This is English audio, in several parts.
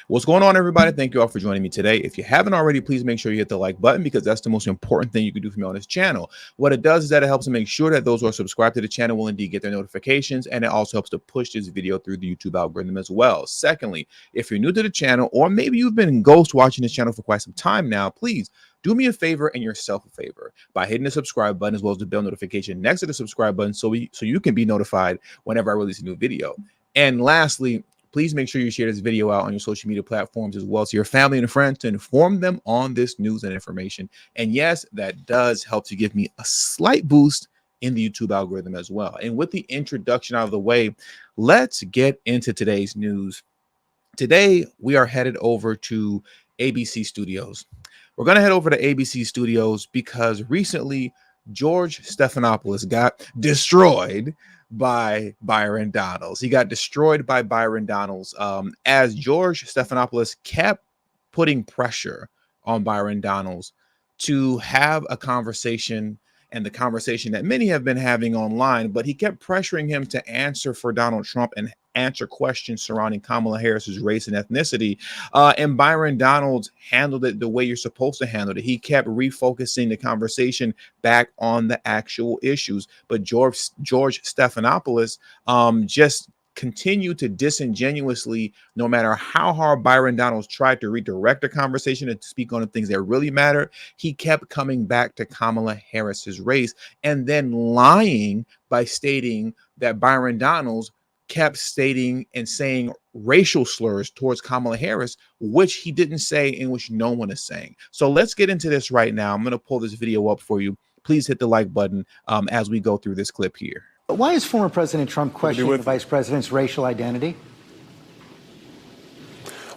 What's going on, everybody? Thank you all for joining me today. If you haven't already, please make sure you hit the like button because that's the most important thing you can do for me on this channel. What it does is that it helps to make sure that those who are subscribed to the channel will indeed get their notifications, and it also helps to push this video through the YouTube algorithm as well. Secondly, if you're new to the channel, or maybe you've been ghost watching this channel for quite some time now, please do me a favor and yourself a favor by hitting the subscribe button as well as the bell notification next to the subscribe button so you can be notified whenever I release a new video. And lastly, please make sure you share this video out on your social media platforms as well to your family and friends to inform them on this news and information. And yes, that does help to give me a slight boost in the YouTube algorithm as well. And with the introduction out of the way, let's get into today's news. Today, we are headed over to ABC Studios. We're going to head over to ABC Studios because recently George Stephanopoulos got destroyed by Byron Donalds. He got destroyed by Byron Donalds as George Stephanopoulos kept putting pressure on Byron Donalds to have a conversation, and the conversation that many have been having online, but he kept pressuring him to answer for Donald Trump and answer questions surrounding Kamala Harris's race and ethnicity. And Byron Donalds handled it the way you're supposed to handle it. He kept refocusing the conversation back on the actual issues. But George Stephanopoulos just continued to disingenuously, no matter how hard Byron Donalds tried to redirect the conversation and speak on the things that really matter, he kept coming back to Kamala Harris's race and then lying by stating that Byron Donalds kept stating and saying racial slurs towards Kamala Harris, which he didn't say and which no one is saying. So let's get into this right now. I'm going to pull this video up for you. Please hit the like button as we go through this clip here. Why is former President Trump questioning the vice president's racial identity?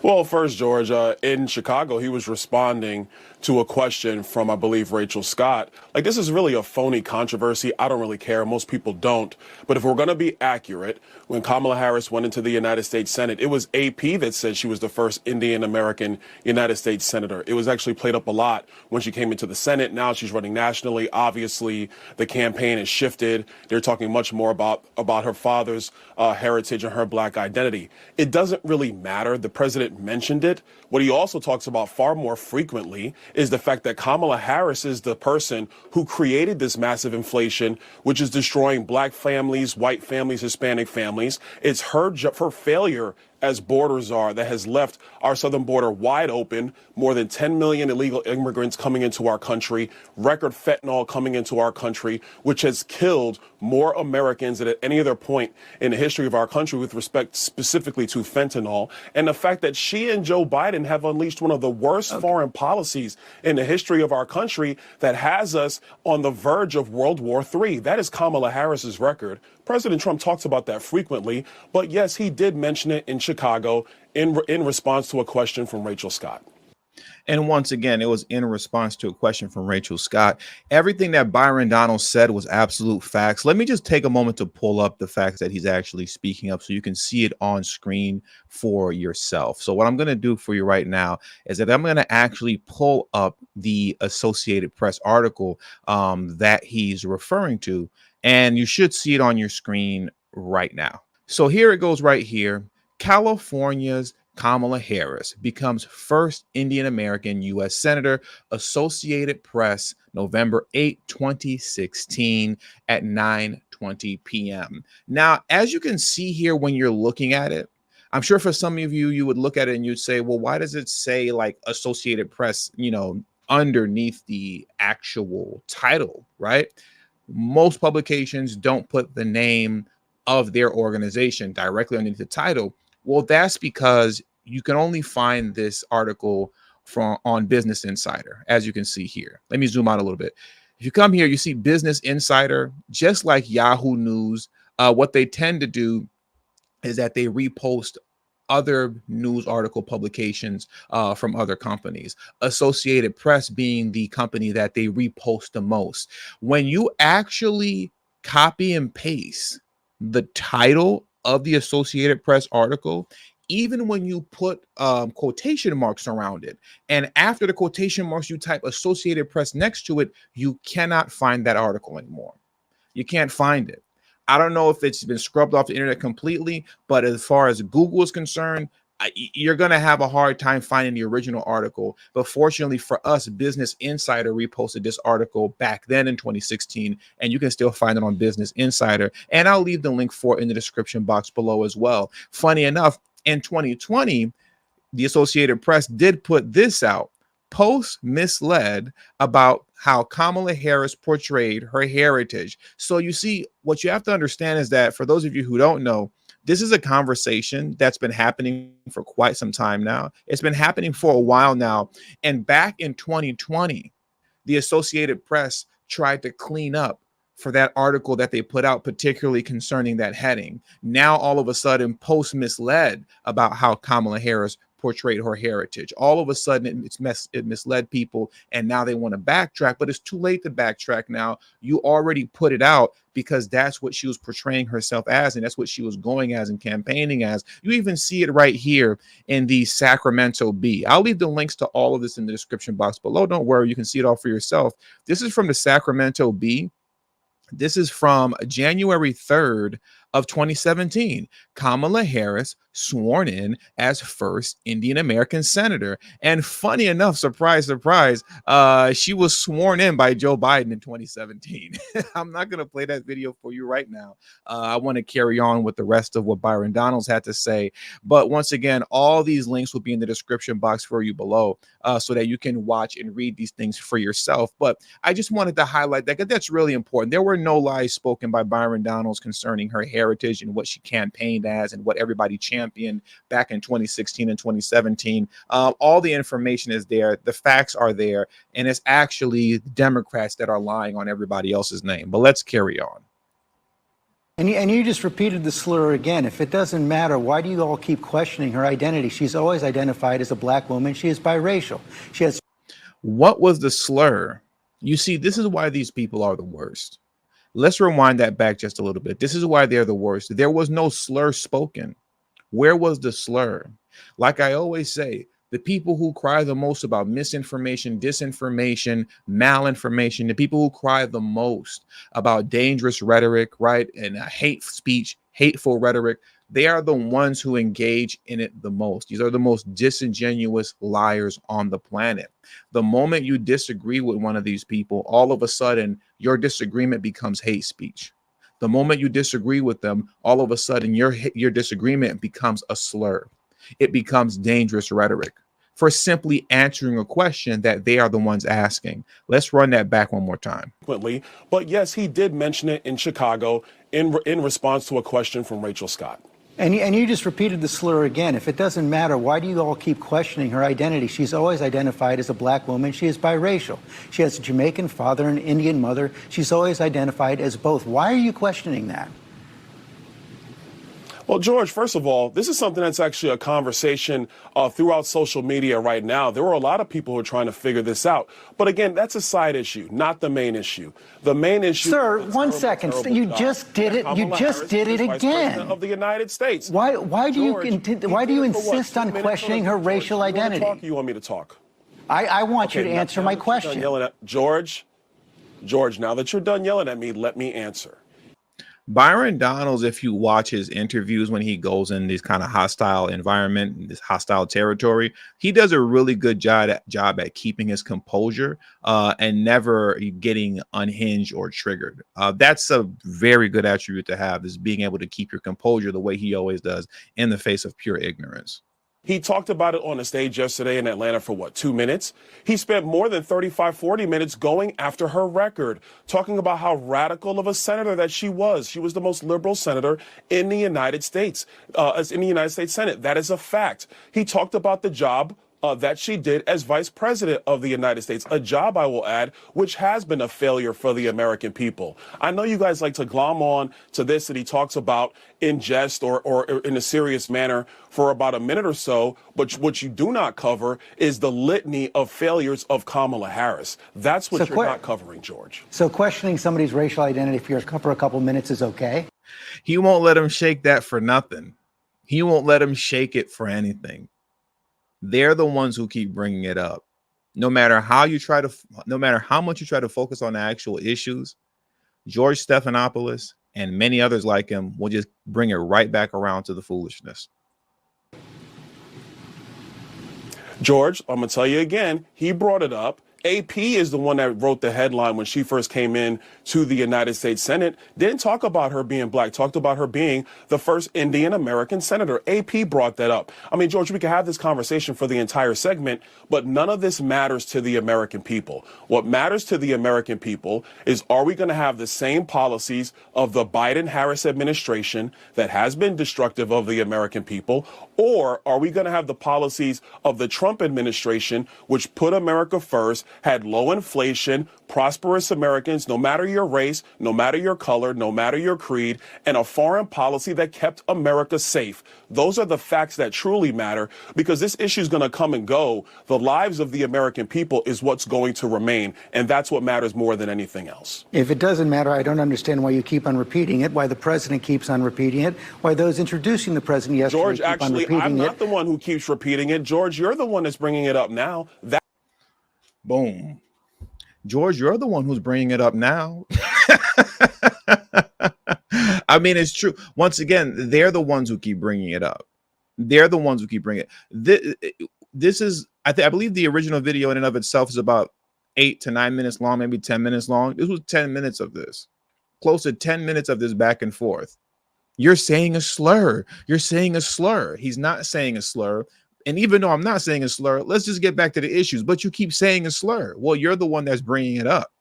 Well, first, George, in Chicago, he was responding to a question from, I believe, Rachel Scott. Like, this is really a phony controversy. I don't really care. Most people don't. But if we're going to be accurate, when Kamala Harris went into the United States Senate, it was AP that said she was the first Indian American United States senator. It was actually played up a lot when she came into the Senate. Now she's running nationally. Obviously, the campaign has shifted. They're talking much more about her father's heritage and her black identity. It doesn't really matter. The president mentioned it. What he also talks about far more frequently is the fact that Kamala Harris is the person who created this massive inflation, which is destroying black families, white families, Hispanic families. It's her failure as border czar that has left our southern border wide open, more than 10 million illegal immigrants coming into our country, record fentanyl coming into our country, which has killed more Americans than at any other point in the history of our country with respect specifically to fentanyl. And the fact that she and Joe Biden have unleashed one of the worst foreign policies in the history of our country that has us on the verge of World War III. That is Kamala Harris's record. President Trump talks about that frequently, but yes, he did mention it in Chicago in response to a question from Rachel Scott. And once again, it was in response to a question from Rachel Scott. Everything that Byron Donalds said was absolute facts. Let me just take a moment to pull up the facts that he's actually speaking up so you can see it on screen for yourself. So what I'm going to do for you right now is that I'm going to actually pull up the Associated Press article that he's referring to, and you should see it on your screen right now. So here it goes right here. California's Kamala Harris becomes first Indian American U.S. Senator, Associated Press, November 8, 2016 at 9:20 p.m. Now, as you can see here when you're looking at it, I'm sure for some of you, you would look at it and you'd say, well, why does it say like Associated Press, underneath the actual title, right? Most publications don't put the name of their organization directly underneath the title. Well, that's because you can only find this article on Business Insider, as you can see here. Let me zoom out a little bit. If you come here, you see Business Insider, just like Yahoo News. What they tend to do is that they repost other news article publications from other companies, Associated Press being the company that they repost the most. When you actually copy and paste the title of the Associated Press article, even when you put quotation marks around it, and after the quotation marks, you type Associated Press next to it, you cannot find that article anymore. You can't find it. I don't know if it's been scrubbed off the internet completely, but as far as Google is concerned, you're going to have a hard time finding the original article. But fortunately for us, Business Insider reposted this article back then in 2016, and you can still find it on Business Insider. And I'll leave the link for it in the description box below as well. Funny enough, in 2020, the Associated Press did put this out. Post misled about how Kamala Harris portrayed her heritage. So you see, what you have to understand is that for those of you who don't know, this is a conversation that's been happening for quite some time now. It's been happening for a while now. And back in 2020, the Associated Press tried to clean up for that article that they put out, particularly concerning that heading. Now, all of a sudden, Post misled about how Kamala Harris portrayed her heritage. All of a sudden, it misled people, and now they want to backtrack, but it's too late to backtrack now. You already put it out because that's what she was portraying herself as, and that's what she was going as and campaigning as. You even see it right here in the Sacramento Bee. I'll leave the links to all of this in the description box below. Don't worry, you can see it all for yourself. This is from the Sacramento Bee. This is from January 3rd of 2017. Kamala Harris sworn in as first Indian American senator. And funny enough, surprise, surprise, she was sworn in by Joe Biden in 2017. I'm not going to play that video for you right now. I want to carry on with the rest of what Byron Donalds had to say. But once again, all these links will be in the description box for you below so that you can watch and read these things for yourself. But I just wanted to highlight that because that's really important. There were no lies spoken by Byron Donalds concerning her heritage and what she campaigned as and what everybody championed back in 2016 and 2017. All the information is there. The facts are there. And it's actually Democrats that are lying on everybody else's name. But let's carry on. And you just repeated the slur again. If it doesn't matter, why do you all keep questioning her identity? She's always identified as a black woman. She is biracial. She has. What was the slur? You see, this is why these people are the worst. Let's rewind that back just a little bit. This is why they're the worst. There was no slur spoken. Where was the slur? Like I always say, the people who cry the most about misinformation, disinformation, malinformation, the people who cry the most about dangerous rhetoric, right, and hate speech, hateful rhetoric, they are the ones who engage in it the most. These are the most disingenuous liars on the planet. The moment you disagree with one of these people, all of a sudden, your disagreement becomes hate speech. The moment you disagree with them, all of a sudden, your disagreement becomes a slur. It becomes dangerous rhetoric for simply answering a question that they are the ones asking. Let's run that back one more time. But yes, he did mention it in Chicago in response to a question from Rachel Scott. And you just repeated the slur again. If it doesn't matter, why do you all keep questioning her identity? She's always identified as a black woman. She is biracial. She has a Jamaican father and an Indian mother. She's always identified as both. Why are you questioning that? Well, George, first of all, this is something that's actually a conversation throughout social media right now. There were a lot of people who are trying to figure this out. But again, that's a side issue, not the main issue. The main issue. Sir, 1 second. You just did it. You just did it again. Of the United States. Why do you insist on questioning her racial identity? You want me to talk? I want you to answer my question. George, now that you're done yelling at me, let me answer. Byron Donalds, if you watch his interviews when he goes in this kind of hostile environment, this hostile territory, he does a really good job at keeping his composure and never getting unhinged or triggered. That's a very good attribute to have, is being able to keep your composure the way he always does in the face of pure ignorance. He talked about it on the stage yesterday in Atlanta for what, 2 minutes? He spent more than 35, 40 minutes going after her record, talking about how radical of a senator that she was. She was the most liberal senator in the United States, in the United States Senate. That is a fact. He talked about the job that she did as vice president of the United States, a job, I will add, which has been a failure for the American people. I know you guys like to glom on to this that he talks about in jest or in a serious manner for about a minute or so, but what you do not cover is the litany of failures of Kamala Harris. That's what you're not covering, George. So questioning somebody's racial identity for a couple minutes is okay? He won't let him shake that for nothing. He won't let him shake it for anything. They're the ones who keep bringing it up. No matter how much you try to focus on the actual issues, George Stephanopoulos and many others like him will just bring it right back around to the foolishness. George, I'm going to tell you again, he brought it up. AP is the one that wrote the headline when she first came in to the United States Senate. Didn't talk about her being black, talked about her being the first Indian American senator. AP brought that up. I mean, George, we could have this conversation for the entire segment, but none of this matters to the American people. What matters to the American people is, are we going to have the same policies of the Biden-Harris administration that has been destructive of the American people, or are we going to have the policies of the Trump administration, which put America first, had low inflation, prosperous Americans, no matter your race, no matter your color, no matter your creed, and a foreign policy that kept America safe? Those are the facts that truly matter, because this issue is going to come and go. The lives of the American people is what's going to remain, and that's what matters more than anything else. If it doesn't matter, I don't understand why you keep on repeating it, why the president keeps on repeating it, why those introducing the president yesterday George, keep on actually, repeating I'm it. not the one who keeps repeating it. George, you're the one that's bringing it up now. Boom. George, you're the one who's bringing it up now. I mean, it's true. Once again, they're the ones who keep bringing it up. They're the ones who keep bringing it. This is, I believe the original video in and of itself is about 8 to 9 minutes long, maybe 10 minutes long. This was 10 minutes of this, close to 10 minutes of this back and forth. You're saying a slur. You're saying a slur. He's not saying a slur. And even though I'm not saying a slur, let's just get back to the issues. But you keep saying a slur. Well, you're the one that's bringing it up.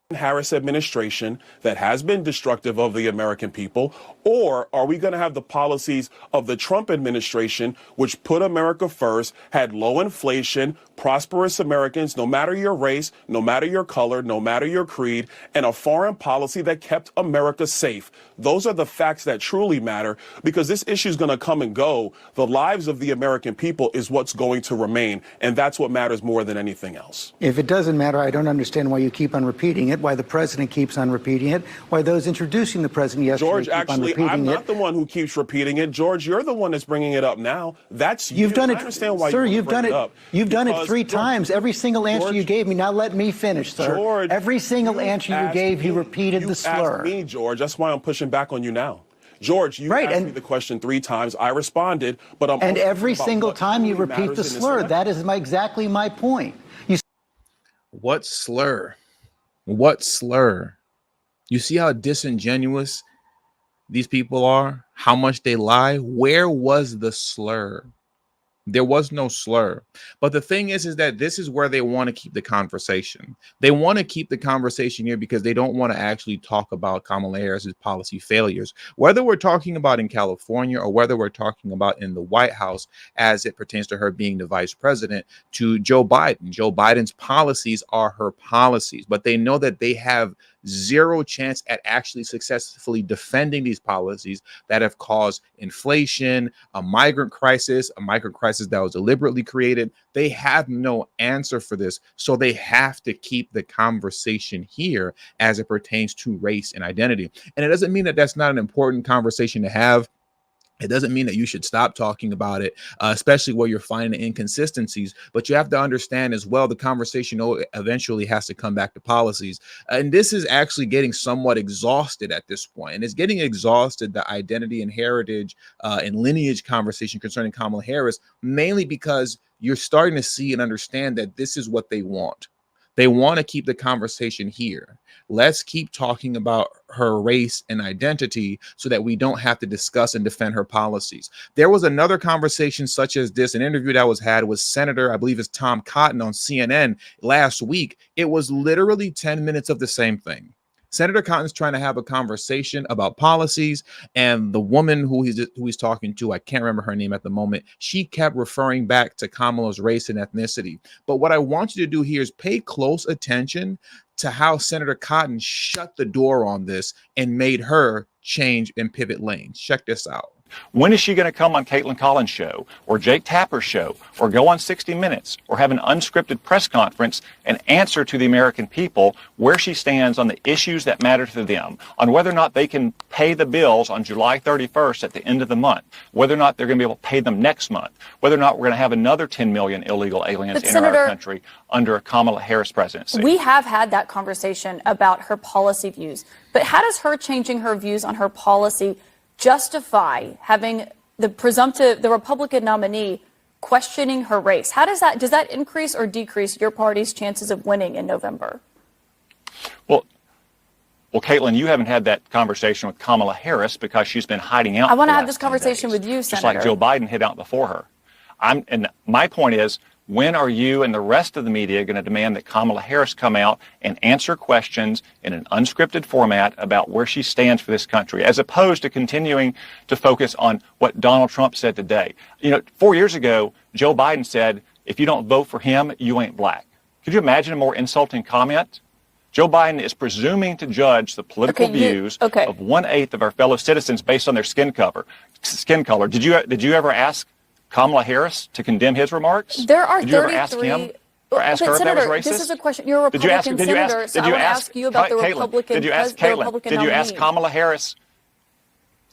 Harris administration that has been destructive of the American people, or are we going to have the policies of the Trump administration, which put America first, had low inflation, prosperous Americans, no matter your race, no matter your color, no matter your creed, and a foreign policy that kept America safe? Those are the facts that truly matter, because this issue is going to come and go. The lives of the American people is what's going to remain, and that's what matters more than anything else. If it doesn't matter, I don't understand why you keep on repeating it, why the president keeps on repeating it, why those introducing the president yesterday George, keep on actually, repeating I'm it. not the one who keeps repeating it. George, you're the one that's bringing it up now. That's You've done it, I understand why sir. you You've done it. up. You've done it Because, 3 times. Every single answer you gave me. Now let me finish, sir. George, every single answer you gave, you repeated the slur. Asked me, George. That's why I'm pushing back on you now. George, you asked me the question 3 times. I responded, but I'm. And every single time you repeat the slur. That is exactly my point. What slur? What slur? You see how disingenuous these people are? How much they lie? Where was the slur? There was no slur. But the thing is that this is where they want to keep the conversation. They want to keep the conversation here because they don't want to actually talk about Kamala Harris's policy failures. Whether we're talking about in California or whether we're talking about in the White House as it pertains to her being the vice president, to Joe Biden. Joe Biden's policies are her policies, but they know that they have zero chance at actually successfully defending these policies that have caused inflation, a migrant crisis that was deliberately created. They have no answer for this. So they have to keep the conversation here as it pertains to race and identity. And it doesn't mean that that's not an important conversation to have. It doesn't mean that you should stop talking about it, especially where you're finding inconsistencies. But you have to understand as well, the conversation eventually has to come back to policies. And this is actually getting somewhat exhausted at this point. And it's getting exhausted, the identity and heritage and lineage conversation concerning Kamala Harris, mainly because you're starting to see and understand that this is what they want. They want to keep the conversation here. Let's keep talking about her race and identity so that we don't have to discuss and defend her policies. There was another conversation such as this, an interview that was had with Senator, I believe it's Tom Cotton on CNN last week. It was literally 10 minutes of the same thing. Senator Cotton's trying to have a conversation about policies, and the woman who he's talking to, I can't remember her name at the moment, she kept referring back to Kamala's race and ethnicity. But what I want you to do here is pay close attention to how Senator Cotton shut the door on this and made her change and pivot lanes. Check this out. When is she going to come on Caitlin Collins' show or Jake Tapper's show or go on 60 Minutes or have an unscripted press conference and answer to the American people where she stands on the issues that matter to them, on whether or not they can pay the bills on July 31st at the end of the month, whether or not they're going to be able to pay them next month, whether or not we're going to have another 10 million illegal aliens in our country under a Kamala Harris presidency? We have had that conversation about her policy views, but how does her changing her views on her policy justify having the Republican nominee questioning her race. How does that increase or decrease your party's chances of winning in November? Well, Caitlin, you haven't had that conversation with Kamala Harris because she's been hiding out. I want to for the have last this 10 conversation days, with you, just Senator. like Joe Biden hid out before her. And my point is, when are you and the rest of the media going to demand that Kamala Harris come out and answer questions in an unscripted format about where she stands for this country, as opposed to continuing to focus on what Donald Trump said today? 4 years ago, Joe Biden said, if you don't vote for him, you ain't black. Could you imagine a more insulting comment? Joe Biden is presuming to judge the political views of 1/8 of our fellow citizens based on their skin color. Did you ever ask Kamala Harris to condemn his remarks? There are Did you ever ask him or ask her if that was racist? This is a question. You're a Republican senator, so I want to ask you about the Republican. Did you ask Caitlin? Did you ask Kamala Harris?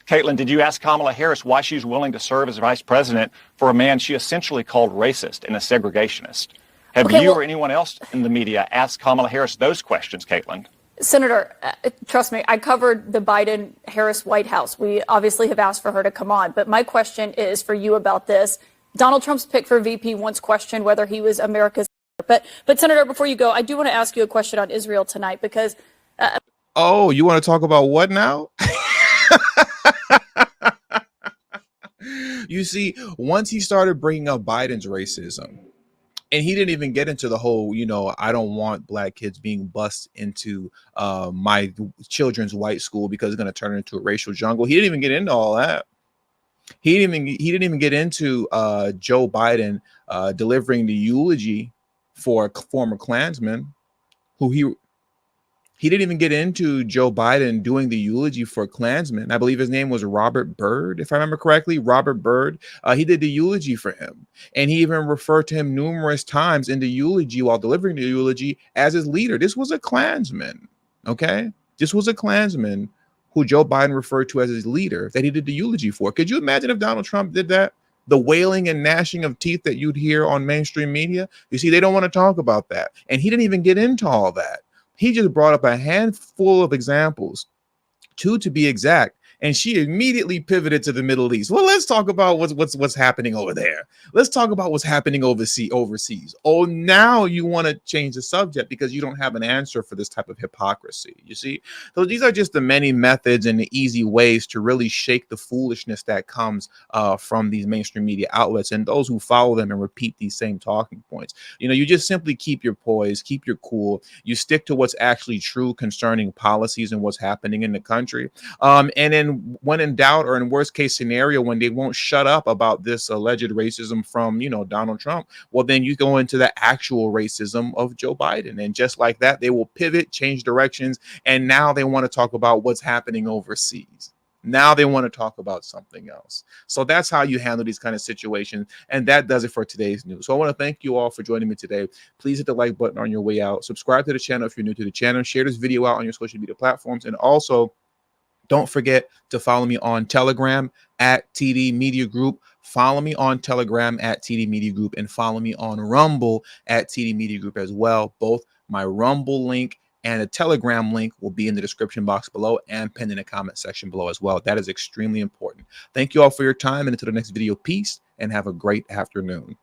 Caitlin, did you ask Kamala Harris why she's willing to serve as vice president for a man she essentially called racist and a segregationist? Have you or anyone else in the media asked Kamala Harris those questions, Caitlin? Senator, trust me, I covered the Biden-Harris White House. We obviously have asked for her to come on. But my question is for you about this. Donald Trump's pick for VP once questioned whether he was America's. But Senator, before you go, I do want to ask you a question on Israel tonight because. Oh, you want to talk about what now? You see, once he started bringing up Biden's racism, and he didn't even get into the whole, I don't want black kids being bused into my children's white school because it's going to turn into a racial jungle. He didn't even get into all that. He didn't even get into Joe Biden delivering the eulogy for a former Klansman who he didn't even get into Joe Biden doing the eulogy for a Klansman. I believe his name was Robert Byrd, if I remember correctly. Robert Byrd. He did the eulogy for him. And he even referred to him numerous times in the eulogy while delivering the eulogy as his leader. This was a Klansman. Okay? This was a Klansman who Joe Biden referred to as his leader that he did the eulogy for. Could you imagine if Donald Trump did that? The wailing and gnashing of teeth that you'd hear on mainstream media? You see, they don't want to talk about that. And he didn't even get into all that. He just brought up a handful of examples, 2 to be exact, and she immediately pivoted to the Middle East. Well, let's talk about what's happening over there. Let's talk about what's happening overseas. Oh, now you want to change the subject because you don't have an answer for this type of hypocrisy. You see, so these are just the many methods and the easy ways to really shake the foolishness that comes from these mainstream media outlets and those who follow them and repeat these same talking points. You just simply keep your poise, keep your cool. You stick to what's actually true concerning policies and what's happening in the country. And then when in doubt or in worst case scenario, when they won't shut up about this alleged racism from, Donald Trump, well, then you go into the actual racism of Joe Biden. And just like that, they will pivot, change directions. And now they want to talk about what's happening overseas. Now they want to talk about something else. So that's how you handle these kind of situations. And that does it for today's news. So I want to thank you all for joining me today. Please hit the like button on your way out. Subscribe to the channel if you're new to the channel. Share this video out on your social media platforms. And also, don't forget to follow me on Telegram at TD Media Group. Follow me on Telegram at TD Media Group and follow me on Rumble at TD Media Group as well. Both my Rumble link and a Telegram link will be in the description box below and pinned in the comment section below as well. That is extremely important. Thank you all for your time, and until the next video, peace and have a great afternoon.